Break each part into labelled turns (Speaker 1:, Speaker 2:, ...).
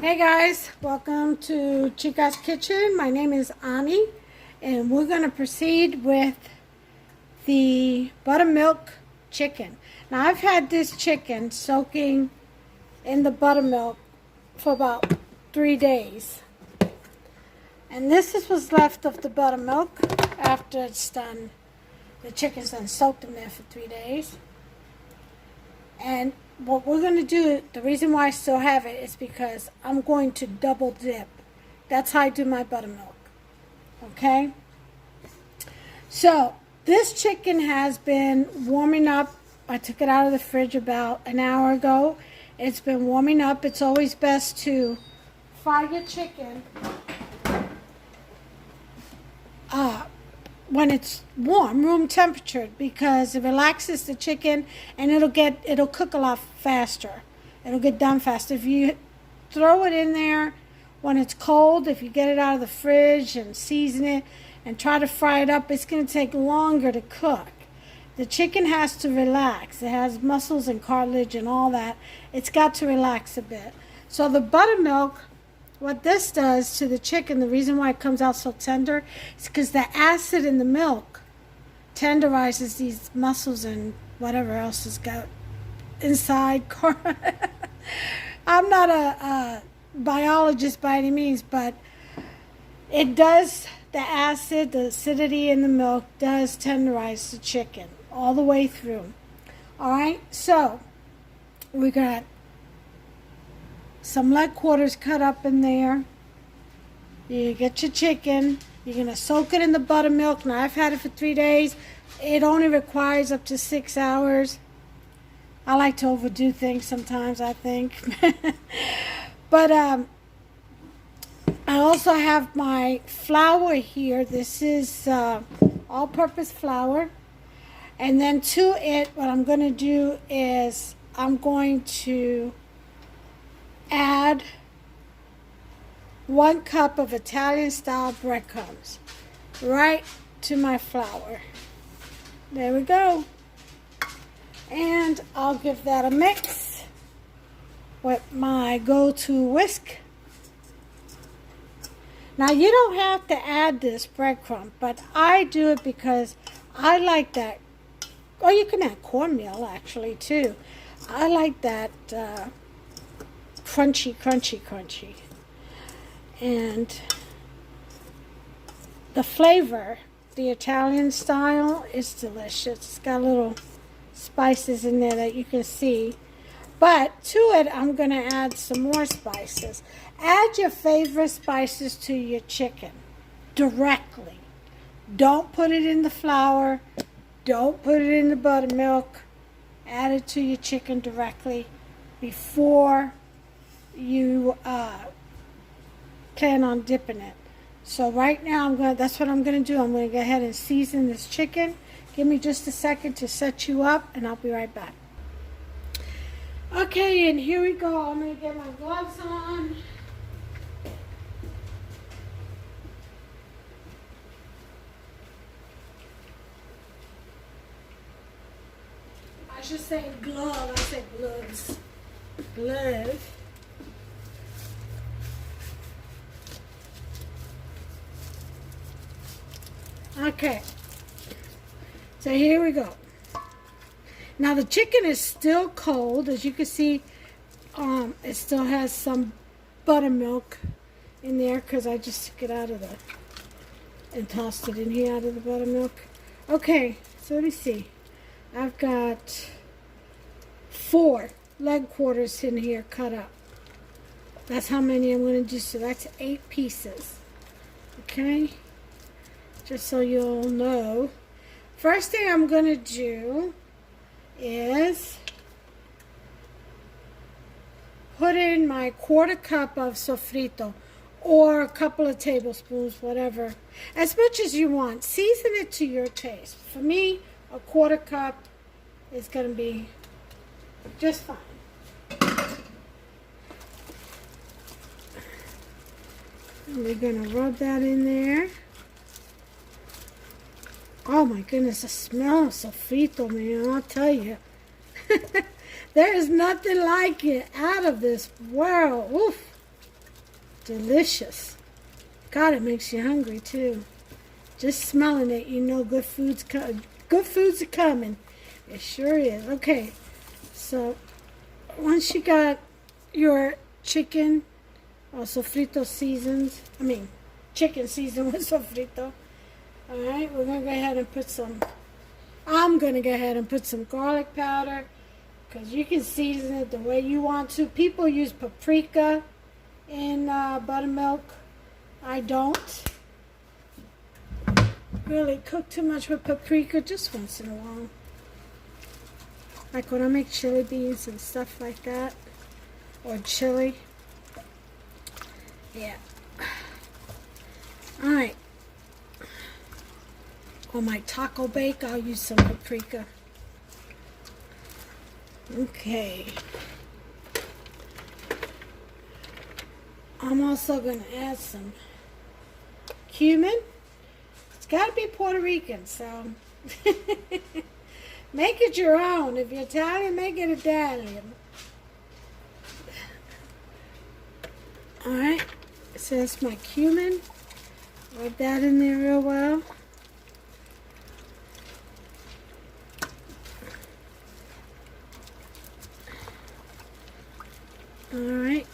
Speaker 1: Hey guys, welcome to Chica's Kitchen. My name is Ani, and we're going to proceed with the buttermilk chicken. Now I've had this chicken soaking in the buttermilk for about 3 days. And this is what's left of the buttermilk after it's done. The chicken's done soaked in there for 3 days. And what we're going to do, the reason why I still have it is because I'm going to double dip. That's how I do my buttermilk. Okay? So, this chicken has been warming up. I took it out of the fridge about an hour ago. It's been warming up. It's always best to fry your chicken when it's warm, room temperature, because it relaxes the chicken and it'll cook a lot faster. It'll get done faster. If you throw it in there when it's cold, if you get it out of the fridge and season it and try to fry it up, it's going to take longer to cook. The chicken has to relax. It has muscles and cartilage and all that. It's got to relax a bit. So the buttermilk, what this does to the chicken, the reason why it comes out so tender, is because the acid in the milk tenderizes these muscles and whatever else has got inside. I'm not a biologist by any means, but it does, the acid, the acidity in the milk does tenderize the chicken all the way through. Alright, so we got some leg quarters cut up in there. You get your chicken. You're going to soak it in the buttermilk. Now, I've had it for 3 days. It only requires up to 6 hours. I like to overdo things sometimes, I think. But I also have my flour here. This is all-purpose flour. And then to it, what I'm going to do is I'm going to add 1 cup of Italian style breadcrumbs right to my flour. There we go. And I'll give that a mix with my go-to whisk. Now you don't have to add this breadcrumb, but I do it because I like that. Or you can add cornmeal actually too. I like that crunchy. And the flavor, the Italian style, is delicious. It's got little spices in there that you can see. But to it, I'm going to add some more spices. Add your favorite spices to your chicken directly. Don't put it in the flour. Don't put it in the buttermilk. Add it to your chicken directly before you plan on dipping it. So right now that's what I'm going to do. I'm going to go ahead and season this chicken. Give me just a second to set you up and I'll be right back. Okay, and here we go. I'm going to get my gloves on. I should say glove. I said gloves. Glove. Okay, so here we go. Now the chicken is still cold. As you can see, it still has some buttermilk in there because I just took it out of and tossed it in here out of the buttermilk. Okay, so let me see. I've got 4 leg quarters in here cut up. That's how many I'm going to do. So that's 8 pieces. Okay. Just so you'll know. First thing I'm going to do is put in my 1/4 cup of sofrito, or a couple of tablespoons, whatever. As much as you want. Season it to your taste. For me, a 1/4 cup is going to be just fine. And we're going to rub that in there. Oh my goodness, the smell of sofrito, man, I'll tell you. There is nothing like it out of this world. Oof. delicious. God, it makes you hungry too. Just smelling it, you know good food's are coming. It sure is. Okay, so once you got your chicken sofrito seasoned, chicken seasoned with sofrito. All right, we're gonna go ahead and put some. I'm gonna go ahead and put some garlic powder, because you can season it the way you want to. People use paprika in buttermilk. I don't really cook too much with paprika, just once in a while. Like when I make chili beans and stuff like that, or chili. Yeah. Alright. On my taco bake, I'll use some paprika. Okay. I'm also going to add some cumin. It's got to be Puerto Rican, so make it your own. If you're Italian, make it Italian. Alright, so that's my cumin. Rub that in there real well. Alright.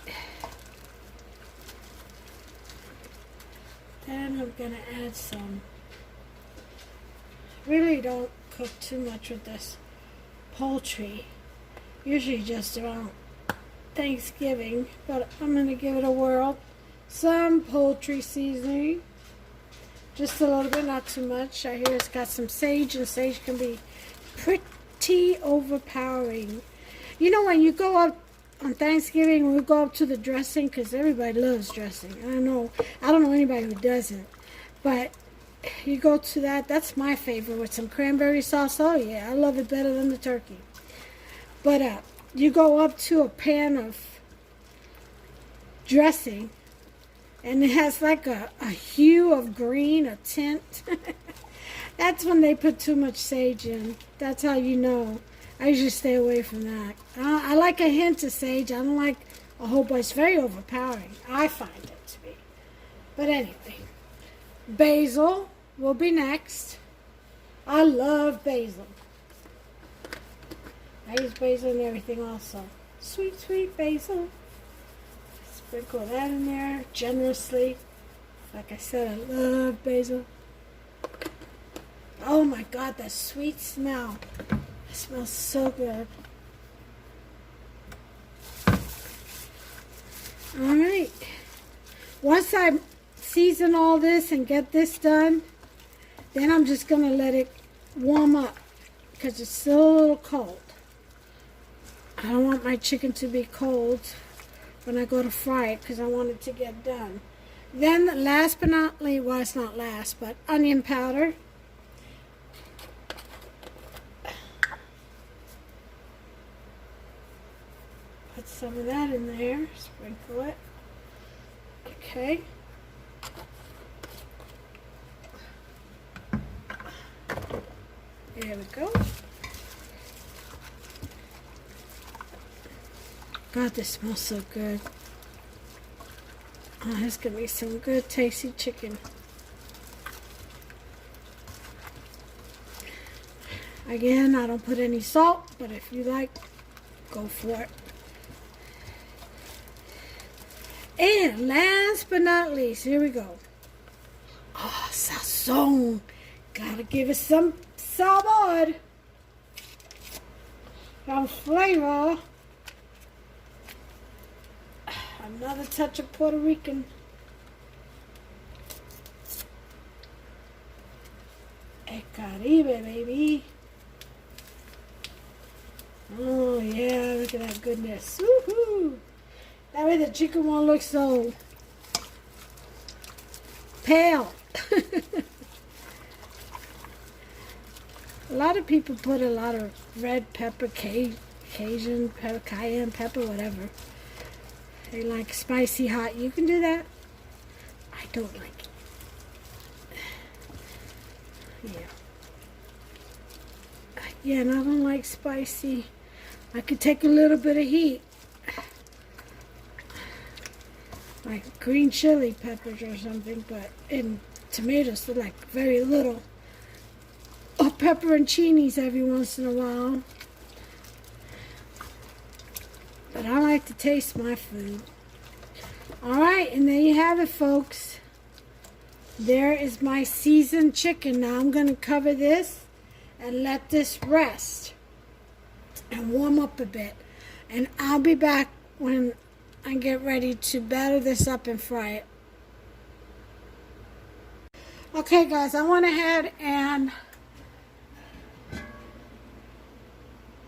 Speaker 1: Then I'm going to add some. Really don't cook too much with this poultry. Usually just around Thanksgiving, but I'm going to give it a whirl. Some poultry seasoning. Just a little bit, not too much. I hear it's got some sage, and sage can be pretty overpowering. You know, when you go up on Thanksgiving, we go up to the dressing, because everybody loves dressing. I don't know anybody who doesn't. But you go to that, that's my favorite, with some cranberry sauce. Oh yeah, I love it better than the turkey. But you go up to a pan of dressing, and it has like a hue of green, a tint. That's when they put too much sage in. That's how you know. I usually stay away from that. I like a hint of sage. I don't like a whole bunch. It's very overpowering. I find it to be. But anyway, basil will be next. I love basil. I use basil in everything also. Sweet, sweet basil. Sprinkle that in there generously. Like I said, I love basil. Oh my God, that sweet smell. It smells so good. Alright. Once I season all this and get this done, then I'm just going to let it warm up, because it's still a little cold. I don't want my chicken to be cold when I go to fry it, because I want it to get done. Then last but not least, well, it's not last, but onion powder. Put some of that in there, sprinkle it. Okay. There we go. God, this smells so good. Oh, there's going to be some good, tasty chicken. Again, I don't put any salt, but if you like, go for it. And last but not least, here we go. Oh, sazon. Gotta give it some sabor. Some flavor. Another touch of Puerto Rican. El Caribe, baby. Oh, yeah, look at that goodness. Woohoo! That way the chicken won't look so pale. A lot of people put a lot of red pepper, Cajun pepper, cayenne pepper, whatever. They like spicy hot. You can do that. I don't like it. Yeah. Again, I don't like spicy. I could take a little bit of heat. like green chili peppers or something, but in tomatoes they're like very little. Or pepperoncinis every once in a while. But I like to taste my food. Alright, and there you have it, folks. There is my seasoned chicken. Now I'm going to cover this and let this rest and warm up a bit. And I'll be back when I get ready to batter this up and fry it. Okay guys, I went ahead and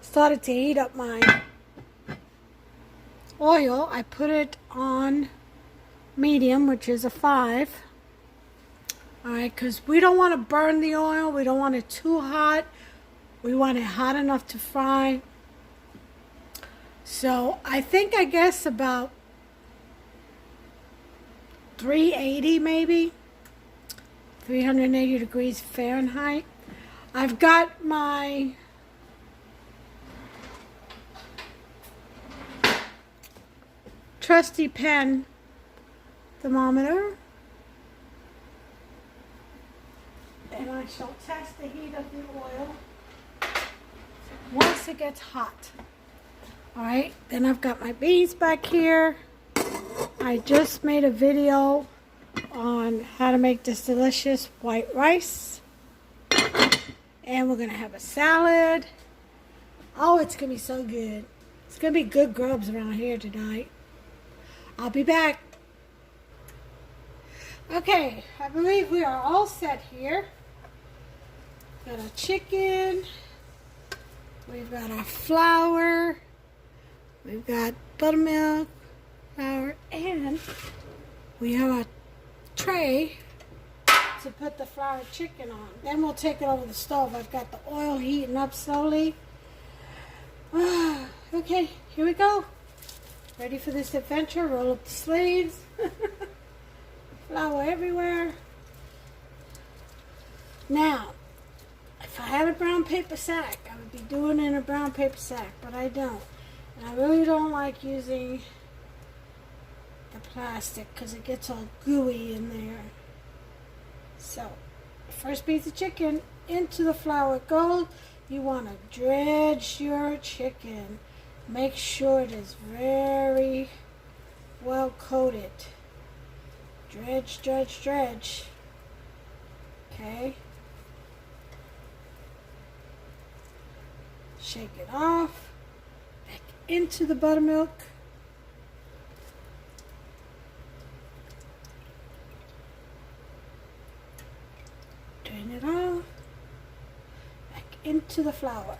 Speaker 1: started to heat up my oil. I put it on medium, which is a 5. Alright, because we don't want to burn the oil. We don't want it too hot. We want it hot enough to fry. So I think, I guess about 380 maybe. 380 degrees Fahrenheit. I've got my trusty pen thermometer. And I shall test the heat of the oil once it gets hot. Alright, then I've got my beans back here. I just made a video on how to make this delicious white rice. And we're going to have a salad. Oh, it's going to be so good. It's going to be good grubs around here tonight. I'll be back. Okay, I believe we are all set here. Got our chicken. We've got our flour. We've got buttermilk, flour, and we have a tray to put the floured chicken on. Then we'll take it over the stove. I've got the oil heating up slowly. Okay, here we go. Ready for this adventure? Roll up the sleeves. Flour everywhere. Now, if I had a brown paper sack, I would be doing it in a brown paper sack, but I don't. And I really don't like using the plastic because it gets all gooey in there. So, first piece of chicken into the flour it goes. You want to dredge your chicken. Make sure it is very well coated. Dredge, dredge, dredge. Okay. Shake it off. Back into the buttermilk. Drain it off. Back into the flour.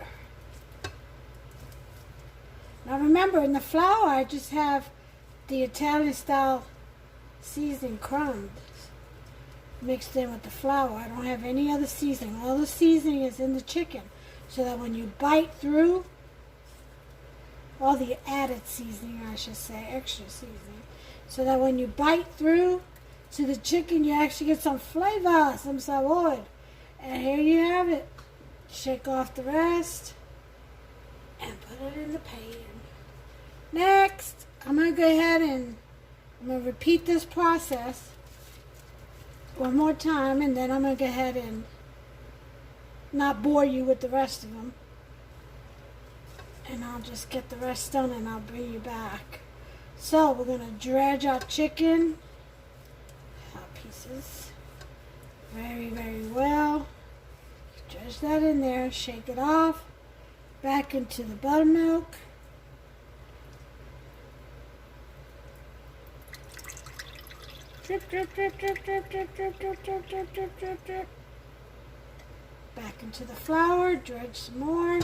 Speaker 1: Now remember, in the flour I just have the Italian style seasoned crumbs mixed in with the flour. I don't have any other seasoning. All the seasoning is in the chicken, so that when you bite through, all the added seasoning, I should say, extra seasoning, so that when you bite through to the chicken, you actually get some flavor, some sabor. And here you have it. Shake off the rest and put it in the pan. Next, I'm going to go ahead and I'm going to repeat this process one more time, and then I'm going to go ahead and not bore you with the rest of them. And I'll just get the rest done and I'll bring you back. So we're going to dredge our chicken, pieces, very, very well. Dredge that in there, shake it off, back into the buttermilk. Drip, drip, drip, drip, drip, drip, drip, drip, drip, drip, drip, drip, drip. Back into the flour, dredge some more.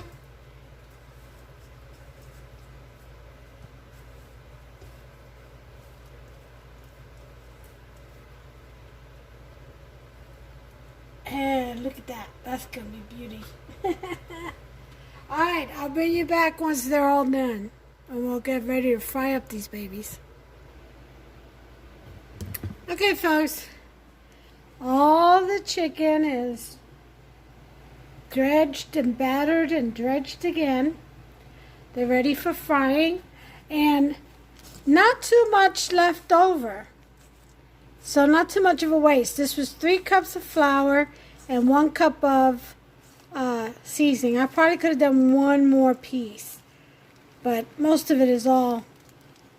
Speaker 1: And look at that. That's going to be beauty. Alright, I'll bring you back once they're all done. And we'll get ready to fry up these babies. Okay, folks. All the chicken is dredged and battered and dredged again. They're ready for frying. And not too much left over. So not too much of a waste. This was 3 cups of flour and 1 cup of seasoning. I probably could have done 1 more piece, but most of it is all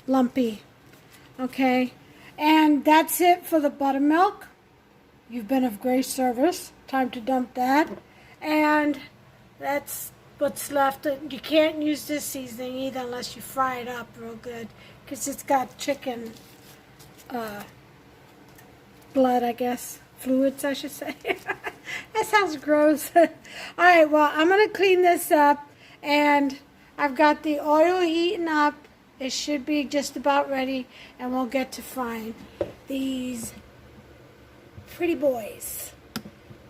Speaker 1: lumpy. Okay, and that's it for the buttermilk. You've been of great service. Time to dump that. And that's what's left. You can't use this seasoning either unless you fry it up real good, because it's got chicken blood, I guess. Fluids, I should say. That sounds gross. Alright, well, I'm going to clean this up. And I've got the oil heating up. It should be just about ready. And we'll get to frying these pretty boys.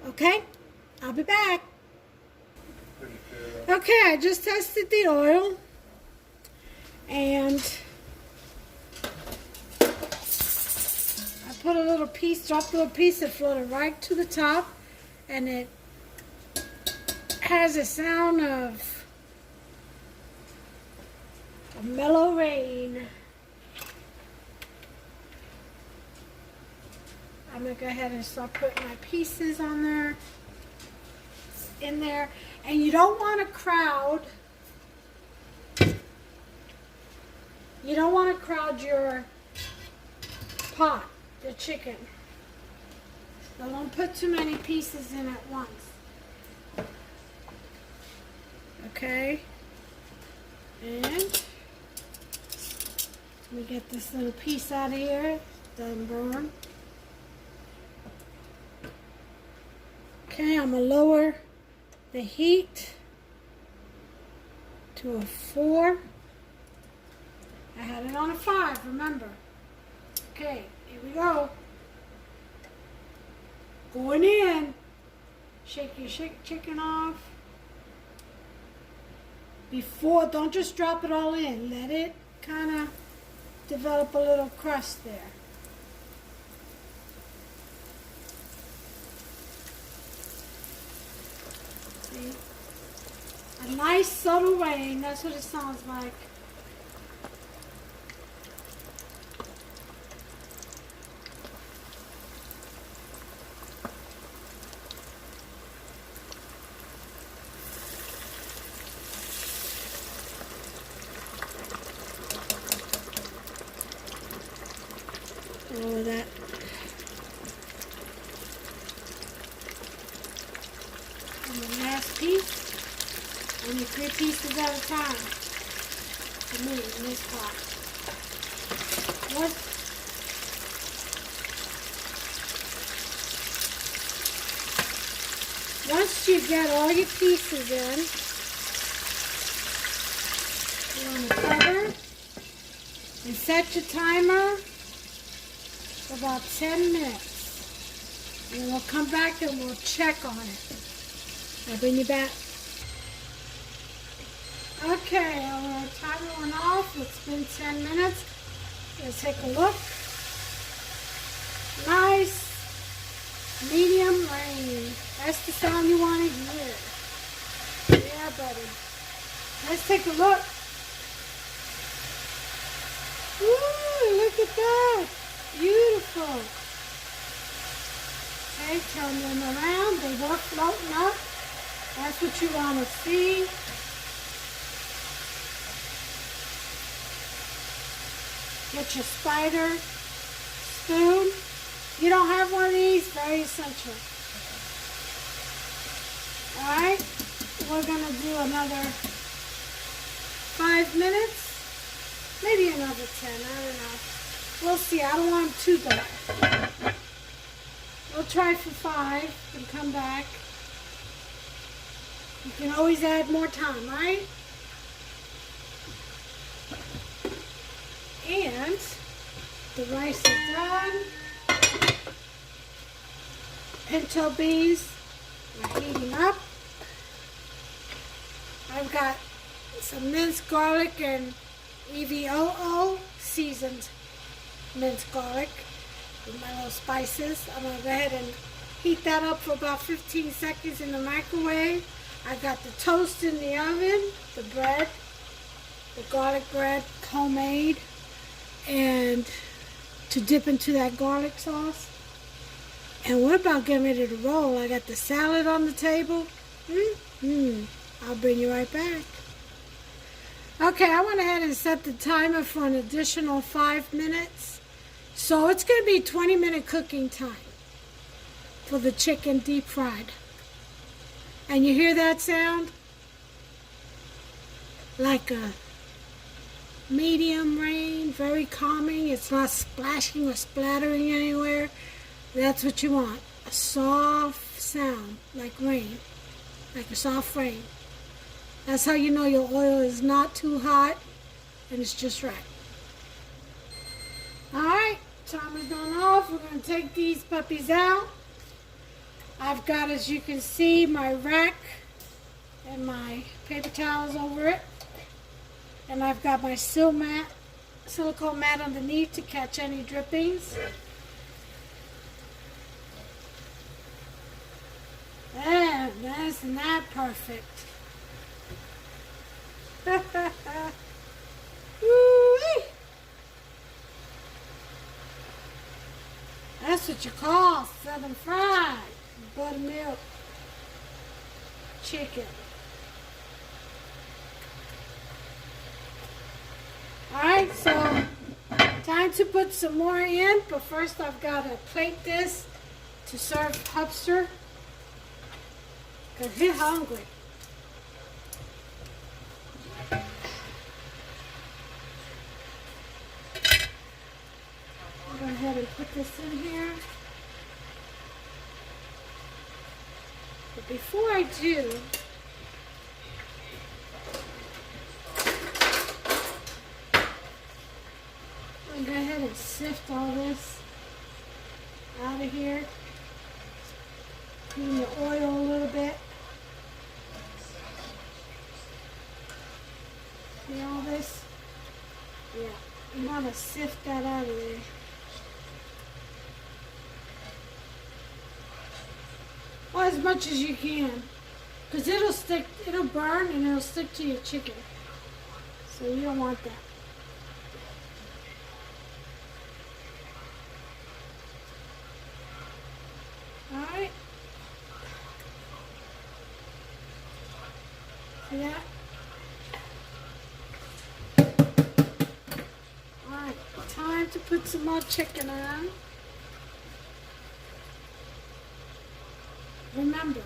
Speaker 1: Okay? I'll be back. Okay, I just tested the oil. And put a little piece, dropped a little piece that floated right to the top, and it has a sound of a mellow rain. I'm gonna go ahead and start putting my pieces on there, in there, and you don't want to crowd. You don't want to crowd your pot. The chicken. So don't put too many pieces in at once. Okay. And let me get this little piece out of here. Doesn't burn. Okay, I'm going to lower the heat to a 4. I had it on a 5, remember. Okay. Here we go. Going in. Shake your chicken off. Don't just drop it all in. Let it kind of develop a little crust there. See? A nice subtle rain. That's what it sounds like. All of that. And the last piece, only 3 pieces at a time for me in this pot. Once you get all your pieces in, you want to cover and set your timer about 10 minutes, and we'll come back and we'll check on it. I'll bring you back. Okay, our timer went off. It's been 10 minutes. Let's take a look. Nice medium rain. That's the sound you want to hear. Yeah, buddy. Let's take a look. Ooh, look at that. Beautiful. Okay, turn them around. They were floating up. That's what you want to see. Get your spider spoon. You don't have one of these? Very essential. Alright, we're going to do another 5 minutes. Maybe another 10, I don't know. We'll see. I don't want them too dark. We'll try for 5 and come back. You can always add more time, right? And the rice is done. Pinto beans are heating up. I've got some minced garlic and EVOO seasoned minced garlic with my little spices. I'm going to go ahead and heat that up for about 15 seconds in the microwave. I got the toast in the oven, the bread, the garlic bread, homemade. and to dip into that garlic sauce. And we're about getting ready to roll. I got the salad on the table. I'll bring you right back. Okay, I went ahead and set the timer for an additional 5 minutes. So it's going to be 20-minute cooking time for the chicken deep fried. And you hear that sound? Like a medium rain, very calming. It's not splashing or splattering anywhere. That's what you want. A soft sound, like rain, like a soft rain. That's how you know your oil is not too hot and it's just right. Alright, timer's gone off. We're going to take these puppies out. I've got, as you can see, my rack and my paper towels over it. And I've got my silicone mat underneath to catch any drippings. And isn't that perfect? Woo-wee. That's what you call southern fried buttermilk chicken. Alright, so time to put some more in, but first I've got to plate this to serve Hubster because he's hungry. I'll go ahead and put this in here. But before I do, I'm going to go ahead and sift all this out of here. Clean the oil a little bit. See all this? Yeah, you want to sift that out of there. Well, as much as you can. Because it'll burn and it'll stick to your chicken. So you don't want that. Alright. See that? Alright, time to put some more chicken on. Remember,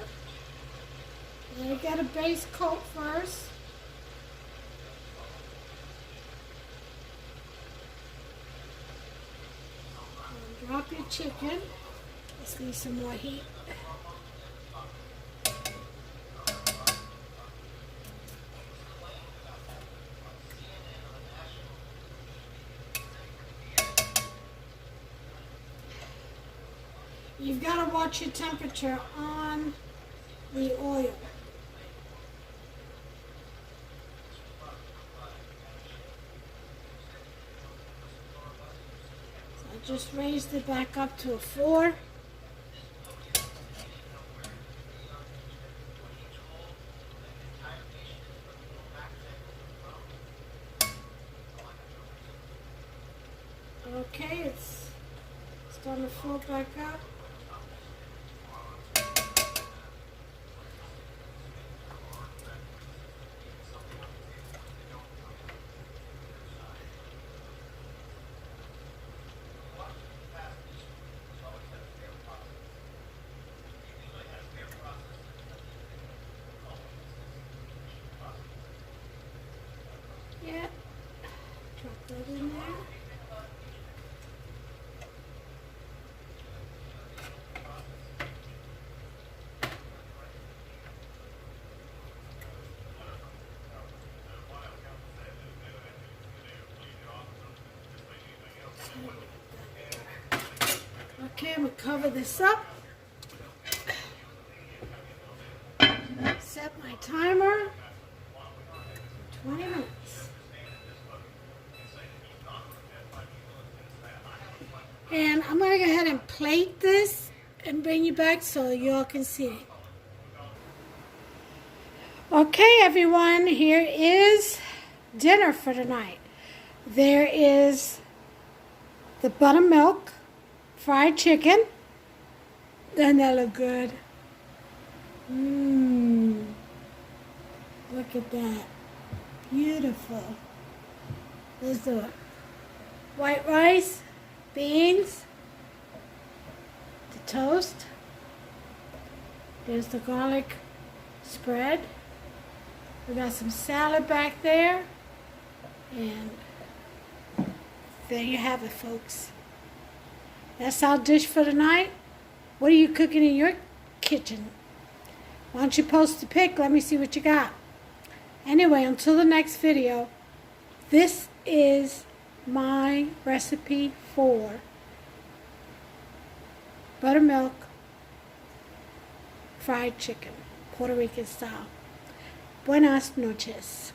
Speaker 1: you gotta get a base coat first. And drop your chicken. Let's need some more heat. You've got to watch your temperature on the oil. So I just raised it back up to a 4. Okay, it's starting to float back up. Yeah, drop that in there. Okay, I'm going to cover this up. Set my timer. 20 minutes. And I'm going to go ahead and plate this and bring you back so you all can see it. Okay, everyone, here is dinner for tonight. There is the buttermilk fried chicken. Doesn't that look good? Mmm. Look at that. Beautiful. There's the white rice, beans, the toast. There's the garlic spread. We got some salad back there. And there you have it, folks. That's our dish for tonight. What are you cooking in your kitchen? Why don't you post a pic? Let me see what you got. Anyway, until the next video, this is my recipe for buttermilk fried chicken, Puerto Rican style. Buenas noches.